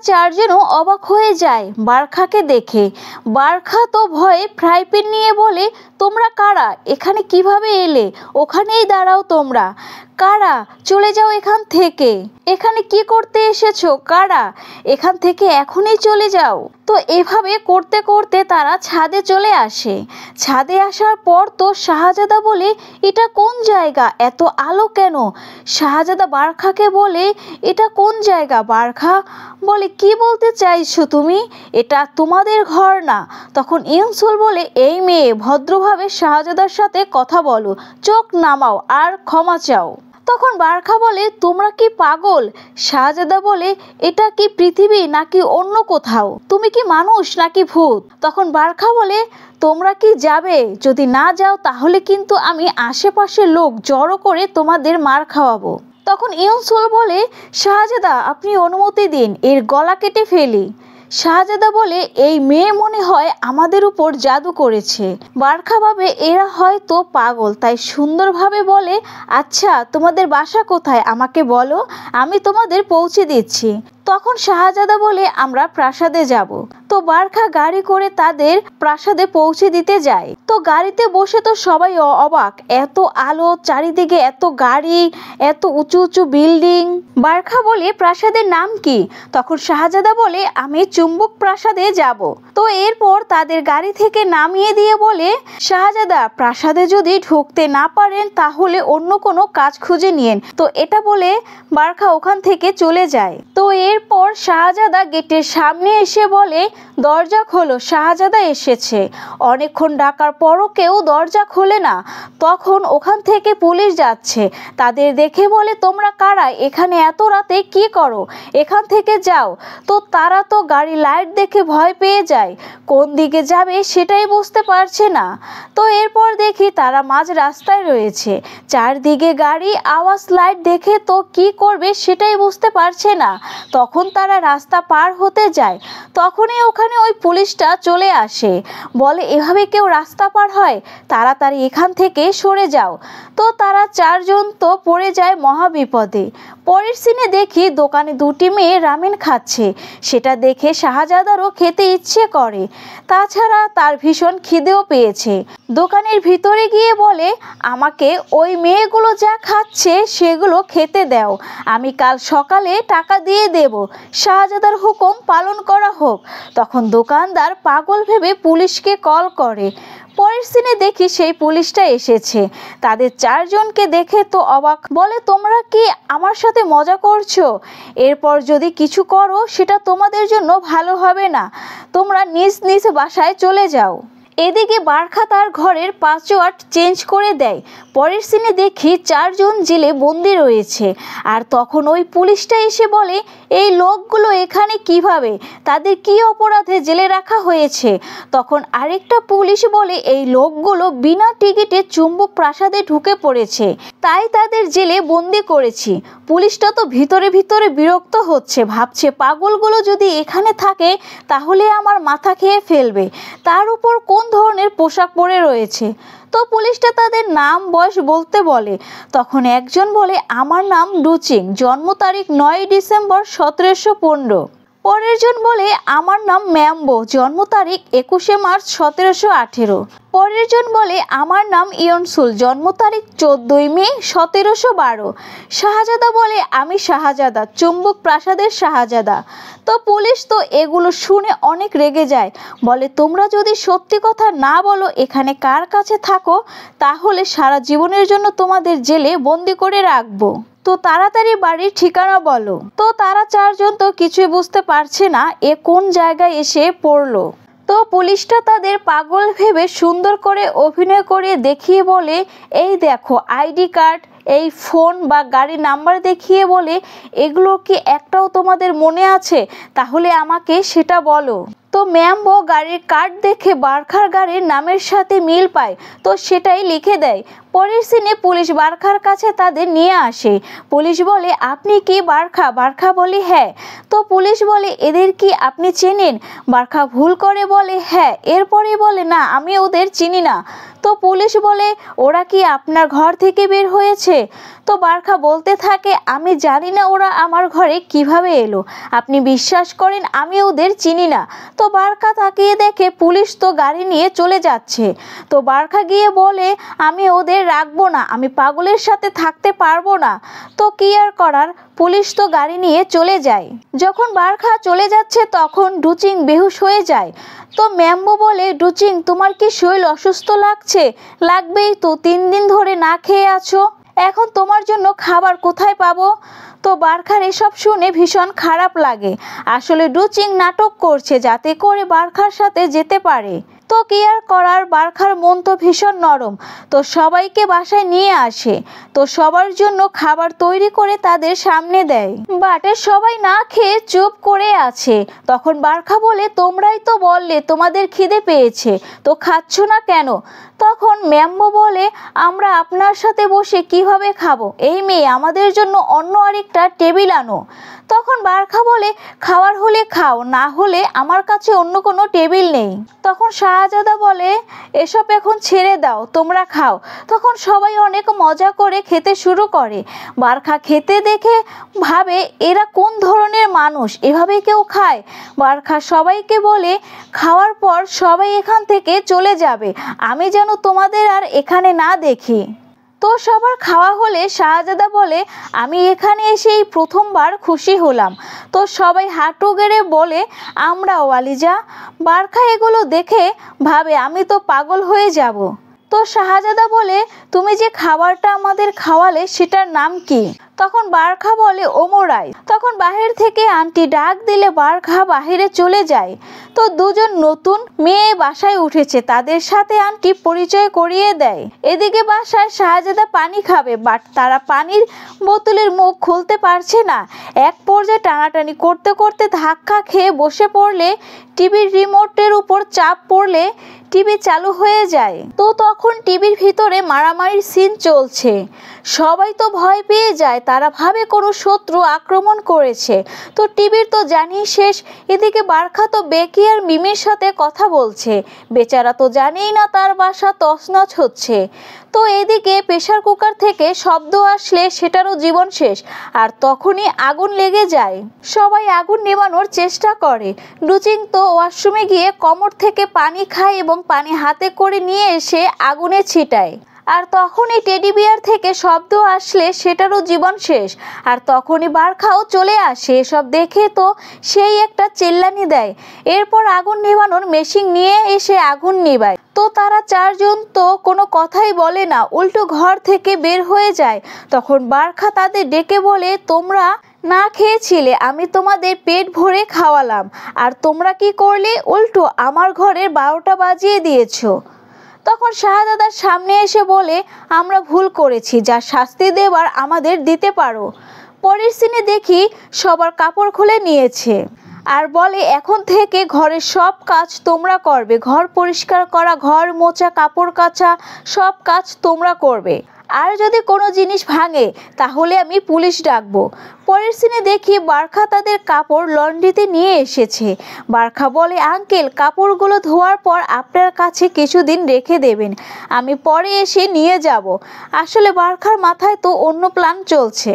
চারজনও অবাক হয়ে যায় বারখাকে দেখে। বারখা তো ভয়ে ফ্রাই প্যান নিয়ে বলে, তোমরা কারা, এখানে কিভাবে এলে? ওখানেই দাঁড়াও, তোমরা কারা? চলে যাও এখান থেকে। এখানে কি করতে এসেছো? কারা? এখান থেকে এখনই চলে যাও। তো এভাবে করতে করতে তারা ছাদে চলে আসে। ছাদে আসার পর তো শাহজাদা বলে, এটা কোন জায়গা, এত আলো কেন? শাহজাদা বারখাকে বলে, এটা কোন জায়গা? বারখা বলে, কি বলতে চাইছো তুমি? এটা তোমাদের ঘর না। তখন ইয়ংসুল বলে, এই মেয়ে, ভদ্রভাবে শাহজাদার সাথে কথা বলো, চোখ নামাও আর ক্ষমা চাও। তখন বারখা বলে, তোমরা কি পাগল? শাহজাদা বলে, এটা কি পৃথিবী নাকি অন্য কোথাও? তুমি কি মানুষ নাকি ভূত? তখন বারখা বলে, তোমরা কি যাবে? যদি না যাও তাহলে কিন্তু আমি আশেপাশের লোক জড়ো করে তোমাদের মার খাওয়াবো। তখন ইয়ংসুল বলে, শাহজাদা আপনি অনুমতি দিন, এর গলা কেটে ফেলি। শাহজাদা বলে, এই মেয়ে মনে হয় আমাদের উপর জাদু করেছে। বারখা ভাবে এরা হয়তো পাগল, তাই সুন্দরভাবে বলে, আচ্ছা তোমাদের বাসা কোথায় আমাকে বলো, আমি তোমাদের পৌঁছে দিচ্ছি। তখন শাহজাদা বলে, আমরা প্রাসাদে যাব। তো বারখা গাড়ি করে তাদের প্রাসাদে পৌঁছে দিতে যায়। তো গাড়িতে বসে তো সবাই অবাক, এত আলো, চারিদিকে এত গাড়ি, এত উঁচু উঁচু বিল্ডিং। বারখা বলে, প্রাসাদের নাম কি? তখন শাহজাদা বলে, আমি চুম্বক প্রাসাদে যাব। তো এরপর তাদের গাড়ি থেকে নামিয়ে দিয়ে বলে, শাহজাদা প্রাসাদে যদি ঢুকতে না পারেন তাহলে অন্য কোনো কাজ খুঁজে নিন। তো এটা বলে বারখা ওখান থেকে চলে যায়। তো এরপর শাহজাদা গেটের সামনে এসে বলে, দরজা খোলো, শাহজাদা এসেছে। অনেকক্ষণ ডাকার পরও কেউ দরজা খোলে না। তখন ওখান থেকে পুলিশ যাচ্ছে, তাদের দেখে বলে, তোমরা কারা, এখানে এত রাতে কি করো, এখান থেকে যাও। তো তারা তো গাড়ি লাইট দেখে ভয় পেয়ে যায়, কোন দিকে যাবে সেটাই বুঝতে পারছে না। তো এরপর দেখি তারা মাঝ রাস্তায় রয়েছে, চারদিকে গাড়ি, আওয়াজ, লাইট দেখে তো কি করবে সেটাই বুঝতে পারছে না। তখন তারা রাস্তা পার হতে যায়, তখনই ওখানে ওই পুলিশটা চলে আসে, বলে, এভাবে কেউ রাস্তা পার হয়, তাড়াতাড়ি এখান থেকে সরে যাও। তো তারা চারজন তো পড়ে যায় মহা বিপদে। পরের সিনে দেখি দোকানে দুটি মেয়ে রামেন খাচ্ছে, সেটা দেখে শাহজাদারও খেতে ইচ্ছে করে, তাছাড়া তার ভীষণ খিদেও পেয়েছে। দোকানের ভিতরে গিয়ে বলে, আমাকে ওই মেয়েগুলো যা খাচ্ছে সেগুলো খেতে দাও, আমি কাল সকালে টাকা দিয়ে দেব, শাহজাদার হুকুম পালন করা হোক। তখন দোকানদার পাগল ভেবে পুলিশকে কল করে। পরের সিনে দেখি সেই পুলিশটা এসেছে, তাদের চারজনকে দেখে তো অবাক, বলে, তোমরা কি আমার সাথে মজা করছো? এরপর যদি কিছু করো সেটা তোমাদের জন্য ভালো হবে না, তোমরা নিজ নিজ বাসায় চলে যাও। এদিকে বারখা তার ঘরের পাসওয়ার্ড চেঞ্জ করে দেয়। পরের সিনে দেখি চারজন জেলে বন্দি রয়েছে, আর তখন ওই পুলিশটা এসে বলে, এই লোকগুলো এখানে কিভাবে, তাদের কি অপরাধে জেলে রাখা হয়েছে? তখন আরেকটা পুলিশ বলে, এই লোকগুলো বিনা টিকিটে চুম্বক প্রাসাদে ঢুকে পড়েছে, তাই তাদের জেলে বন্দি করেছি। পুলিশটা তো ভিতরে ভিতরে বিরক্ত হচ্ছে, ভাবছে পাগলগুলো যদি এখানে থাকে তাহলে আমার মাথা খেয়ে ফেলবে, তার উপর কোন ধরনের পোশাক পরে রয়েছে। তো পুলিশটা তাদের নাম বয়স বলতে বলে। তখন একজন বলে, আমার নাম ডুচিং, জন্ম তারিখ 9 ডিসেম্বর 1715। পরের জন বলে, আমার নাম ম্যাম্বো, জন্ম তারিখ 21 মার্চ 1718। পরের জন বলে, আমার নাম ইয়নসুল, জন্ম তারিখ 14 মে 1712। শাহজাদা বলে, আমি শাহজাদা, চুম্বক প্রাসাদের শাহজাদা। তো পুলিশ তো এগুলো শুনে অনেক রেগে যায়, বলে, তোমরা যদি সত্যি কথা না বলো এখানে কার কাছে থাকো, তাহলে সারা জীবনের জন্য তোমাদের জেলে বন্দি করে রাখবো। তো তাড়াতাড়ি বাড়ির ঠিকানা বলো। তো তারা চারজন তো কিছুই বুঝতে পারছে না এ কোন জায়গায় এসে পড়লো। তো পুলিশটা তাদের পাগল ভেবে সুন্দর করে অভিনয় করে দেখিয়ে বলে, এই দেখো আইডি কার্ড, এই ফোন বা গাড়ির নাম্বার দেখিয়ে বলে, এগুলো কি একটাও তোমাদের মনে আছে? তাহলে আমাকে সেটা বলো। তো ম্যাম্বো গাড়ির কার্ড দেখে বারখার গাড়ির নামের সাথে মিল পায়, তো সেটাই লিখে দেয়। পরের সিনে পুলিশ বারখার কাছে তাদের নিয়ে আসে। পুলিশ বলে, আপনি কি বারখা? বারখা বলে, হ্যাঁ। তো পুলিশ বলে, এদের কি আপনি চেনেন? বারখা ভুল করে বলে, হ্যাঁ। এরপরে বলে, না, আমি ওদের চিনি না। তো পুলিশ বলে, ওরা কি আপনার ঘর থেকে বের হয়েছে? তো বারখা বলতে থাকে, আমি জানি না ওরা আমার ঘরে কিভাবে এলো। আপনি বিশ্বাস করেন আমি ওদের চিনি না। তো বারখা তাকিয়ে দেখে পুলিশ তো গাড়ি নিয়ে চলে যাচ্ছে। তো বারখা গিয়ে বলে, আমি ওদের রাখবো না, আমি পাগলের সাথে থাকতে পারবো না। তো কি আর করার, পুলিশ তো গাড়ি নিয়ে চলে যায়। যখন বারখা চলে যাচ্ছে তখন ডুচিং বেহুশ হয়ে যায়। তো ম্যাম্বো বলে, ডুচিং, তোমার কি শরীর অসুস্থ লাগছে? লাগবেই তো, 3 দিন ধরে না খেয়ে আছো। এখন তোমার জন্য খাবার কোথায় পাবো? তো বারখার এসব শুনে ভীষণ খারাপ লাগে। আসলে ডুচিং নাটক করছে যাতে করে বারখার সাথে যেতে পারে। তো কি আর করার, বারখার মন তো ভীষণ নরম। তো সবাইকে বাসায় নিয়ে আসে। তো সবার জন্য খাবার তৈরি করে তাদের সামনে দেয়। বাটের সবাই না খেয়ে চুপ করে আছে। তখন বারখা বলে, তোমরাই তো বললে তোমাদের খিদে পেয়েছে, তো খাচ্ছ না কেন? তখন ম্যাম্বো বলে, আমরা আপনার সাথে বসে কিভাবে খাবো? এই মেয়ে, আমাদের জন্য অন্য আরেকটা টেবিল আনো। তখন বারখা বলে, খাওয়ার হলে খাও, না হলে আমার কাছে অন্য কোনো টেবিল নেই। তখন শাহজাদা বলে, এসব এখন ছেড়ে দাও, তোমরা খাও। তখন সবাই অনেক মজা করে খেতে শুরু করে। বারখা খেতে দেখে ভাবে, এরা কোন ধরনের মানুষ, এভাবে কেউ খায়? বারখা সবাইকে বলে, খাওয়ার পর সবাই এখান থেকে চলে যাবে, আমি যেন তোমাদের আর এখানে না দেখি। তো সবার খাওয়া হলে শাহজাদা বলে, আমি এখানে এসে এই প্রথমবার খুশি হলাম। তো সবাই হাঁটু গেড়ে বলে, আমরাও আলিজা। বারখা এগুলো দেখে ভাবে, আমি তো পাগল হয়ে যাব। তো শাহজাদা বলে, তুমি যে খাবারটা আমাদের খাওয়ালে সেটার নাম কি? তখন বারখা বলে, ওমরাই। তখন বাহির থেকে আন্টি ডাক দিলে বারখা বাহিরে চলে যায়। তো দুজন নতুন মেয়ে বাসায় উঠেছে, তাদের সাথে আন্টি পরিচয় করিয়ে দেয়। এদিকে বাসায় শাহজাদা পানি খাবে, বাট তারা পানির বোতলের মুখ খুলতে পারছে না। এক পর্যায়ে টানাটানি করতে করতে ধাক্কা খেয়ে বসে পড়লে টিভির রিমোটের উপর চাপ পড়লে টিভি চালু হয়ে যায়। তো তখন টিভির ভিতরে মারামারির সিন চলছে। সবাই তো ভয় পেয়ে যায়, তারা ভাবে কোনো শত্রু আক্রমণ করেছে। তো টিভির তো জানি শেষ। এদিকে বারখা তো বেকি আর মিমির সাথে কথা বলছে। বেচারা তো জানেই না তার বাসা তছনছ হচ্ছে। তো এদিকে প্রেসার কুকার থেকে শব্দ আসলে সেটারও জীবন শেষ। আর তখনই আগুন লেগে যায়। সবাই আগুন নেভানোর চেষ্টা করে। ডুচিং তো ওয়াশরুমে গিয়ে কোমর থেকে পানি খায় এবং পানি হাতে করে নিয়ে এসে আগুনে ছিটায়। আর তখনই টেডি বিয়ার থেকে শব্দ আসলে সেটারও জীবন শেষ। আর তখনই বারখাও চলে আসে। এসব দেখে তো সেই একটা চেল্লানি দেয়। এরপর আগুন নেভানোর মেশিন নিয়ে এসে আগুন নেভায়। তো তারা চারজন তো কোনো কথাই বলে না, উল্টো ঘর থেকে বের হয়ে যায়। তখন বারখা তাদের ডেকে বলে, তোমরা না খেয়েছিলে, আমি তোমাদের পেট ভরে খাওয়ালাম, আর তোমরা কি করলে? উল্টো আমার ঘরের 12টা বাজিয়ে দিয়েছো। তখন শাহজাদার সামনে এসে বলে, আমরা ভুল করেছি, যা শাস্তি দেবার আমাদের দিতে পারো। পরের সিনে দেখি সবার কাপড় খুলে নিয়েছে আর বলে, এখন থেকে ঘরের সব কাজ তোমরা করবে। ঘর পরিষ্কার করা, ঘর মোছা, কাপড় কাচা, সব কাজ তোমরা করবে। আর যদি কোনো জিনিস ভাঙে তাহলে আমি পুলিশ ডাকবো। পরের সিনে দেখি বারখা তাদের কাপড় লন্ড্রিতে নিয়ে এসেছে। বারখা বলে, আঙ্কেল, কাপড়গুলো ধোয়ার পর আপনার কাছে কিছুদিন রেখে দেবেন, আমি পরে এসে নিয়ে যাব। আসলে বারখার মাথায় তো অন্য প্ল্যান চলছে।